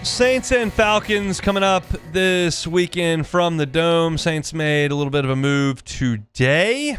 Saints and Falcons coming up this weekend from the Dome. Saints made a little bit of a move today.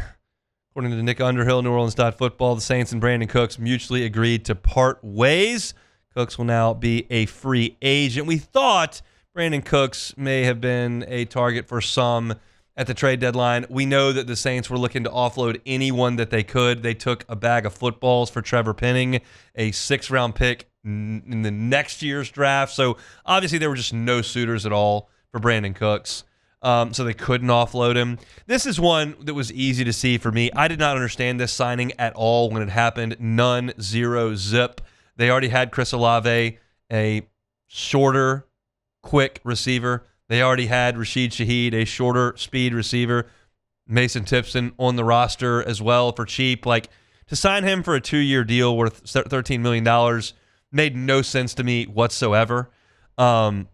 According to Nick Underhill, NewOrleans.football, the Saints and Brandin Cooks mutually agreed to part ways. Cooks will now be a free agent. We thought Brandin Cooks may have been a target for some at the trade deadline. We know that the Saints were looking to offload anyone that they could. They took a bag of footballs for Trevor Penning, a 6th-round pick in the next year's draft. So obviously there were just no suitors at all for Brandin Cooks. So they couldn't offload him. This is one that was easy to see for me. I did not understand this signing at all when it happened. None, zero, zip. They already had Chris Olave, a shorter, quick receiver. They already had Rashid Shaheed, a shorter speed receiver. Mason Tipton on the roster as well for cheap. Like, to sign him for a 2-year deal worth $13 million made no sense to me whatsoever. And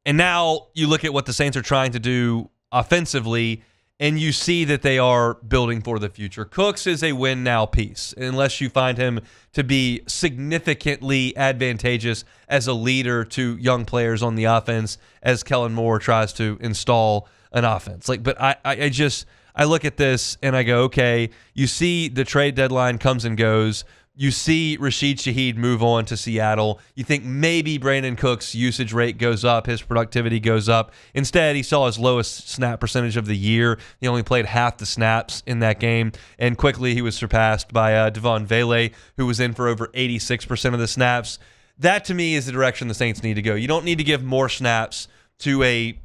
now you look at what the Saints are trying to do offensively, and you see that they are building for the future. Cooks is a win-now piece, unless you find him to be significantly advantageous as a leader to young players on the offense as Kellen Moore tries to install an offense. But I look at this and I go, okay, you see the trade deadline comes and goes. You see Rashid Shaheed move on to Seattle. You think maybe Brandin Cooks' usage rate goes up, his productivity goes up. Instead, he saw his lowest snap percentage of the year. He only played half the snaps in that game, and quickly he was surpassed by Devaughn Vele, who was in for over 86% of the snaps. That, to me, is the direction the Saints need to go. You don't need to give more snaps to a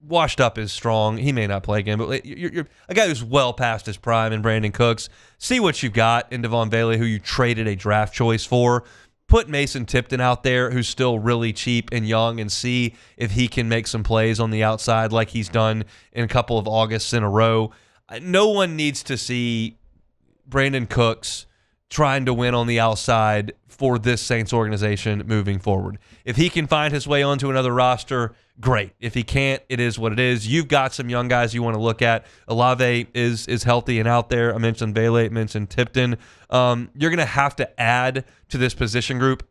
washed up is strong. He may not play again, but you're a guy who's well past his prime in Brandin Cooks. See what you've got in Devaughn Vele, who you traded a draft choice for. Put Mason Tipton out there, who's still really cheap and young, and see if he can make some plays on the outside like he's done in a couple of Augusts in a row. No one needs to see Brandin Cooks trying to win on the outside for this Saints organization moving forward. If he can find his way onto another roster, great. If he can't, it is what it is. You've got some young guys you want to look at. Olave is healthy and out there. I mentioned Vele, I mentioned Tipton. You're going to have to add to this position group,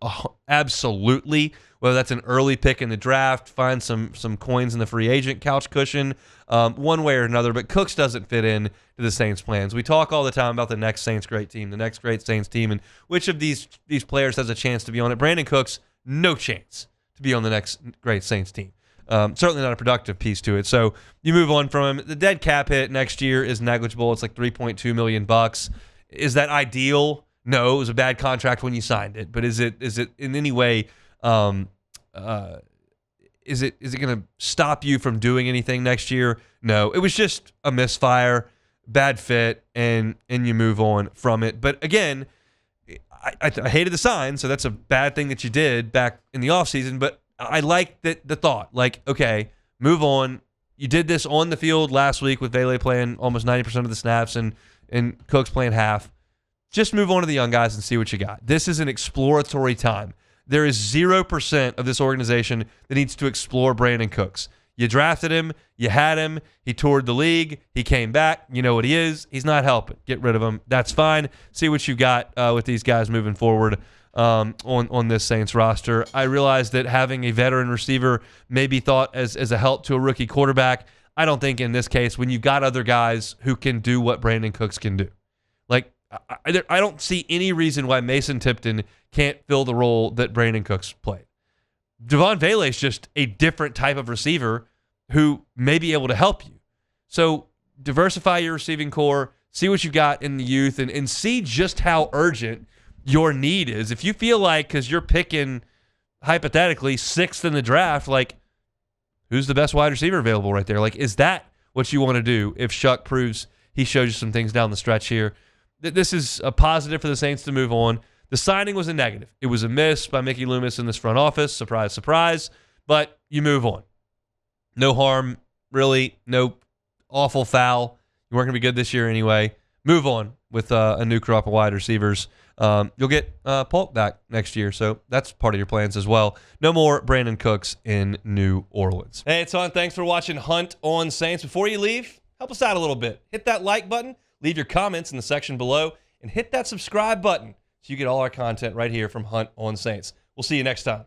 absolutely, whether that's an early pick in the draft, find some coins in the free agent couch cushion, one way or another. But Cooks doesn't fit in to the Saints' plans. We talk all the time about the next Saints great team, the next great Saints team, and which of these players has a chance to be on it. Brandin Cooks, no chance to be on the next great Saints team. Certainly not a productive piece to it. So you move on from him. The dead cap hit next year is negligible. It's like $3.2 million. Is that ideal? No, it was a bad contract when you signed it. But is it in any way? Is it going to stop you from doing anything next year? No, it was just a misfire, bad fit, and you move on from it. But again, I hated the sign, so that's a bad thing that you did back in the offseason. But I like the thought. Like, okay, move on. You did this on the field last week with Vele playing almost 90% of the snaps and Cooks playing half. Just move on to the young guys and see what you got. This is an exploratory time. There is 0% of this organization that needs to explore Brandin Cooks. You drafted him. You had him. He toured the league. He came back. You know what he is. He's not helping. Get rid of him. That's fine. See what you got with these guys moving forward on this Saints roster. I realize that having a veteran receiver may be thought as a help to a rookie quarterback. I don't think in this case, when you've got other guys who can do what Brandin Cooks can do. Like, I don't see any reason why Mason Tipton can't fill the role that Brandin Cooks played. Devaughn Vele is just a different type of receiver who may be able to help you. So diversify your receiving core, see what you got in the youth, and see just how urgent your need is. If you feel like, because you're picking, hypothetically, 6th in the draft, like, who's the best wide receiver available right there? Like, is that what you want to do if Shuck proves he shows you some things down the stretch here? This is a positive for the Saints to move on. The signing was a negative. It was a miss by Mickey Loomis in this front office. Surprise, surprise. But you move on. No harm, really. No awful foul. You weren't going to be good this year anyway. Move on with a new crop of wide receivers. You'll get Polk back next year, so that's part of your plans as well. No more Brandin Cooks in New Orleans. Hey, it's Hunt. Thanks for watching Hunt on Saints. Before you leave, help us out a little bit. Hit that like button, leave your comments in the section below, and hit that subscribe button so you get all our content right here from Hunt on Saints. We'll see you next time.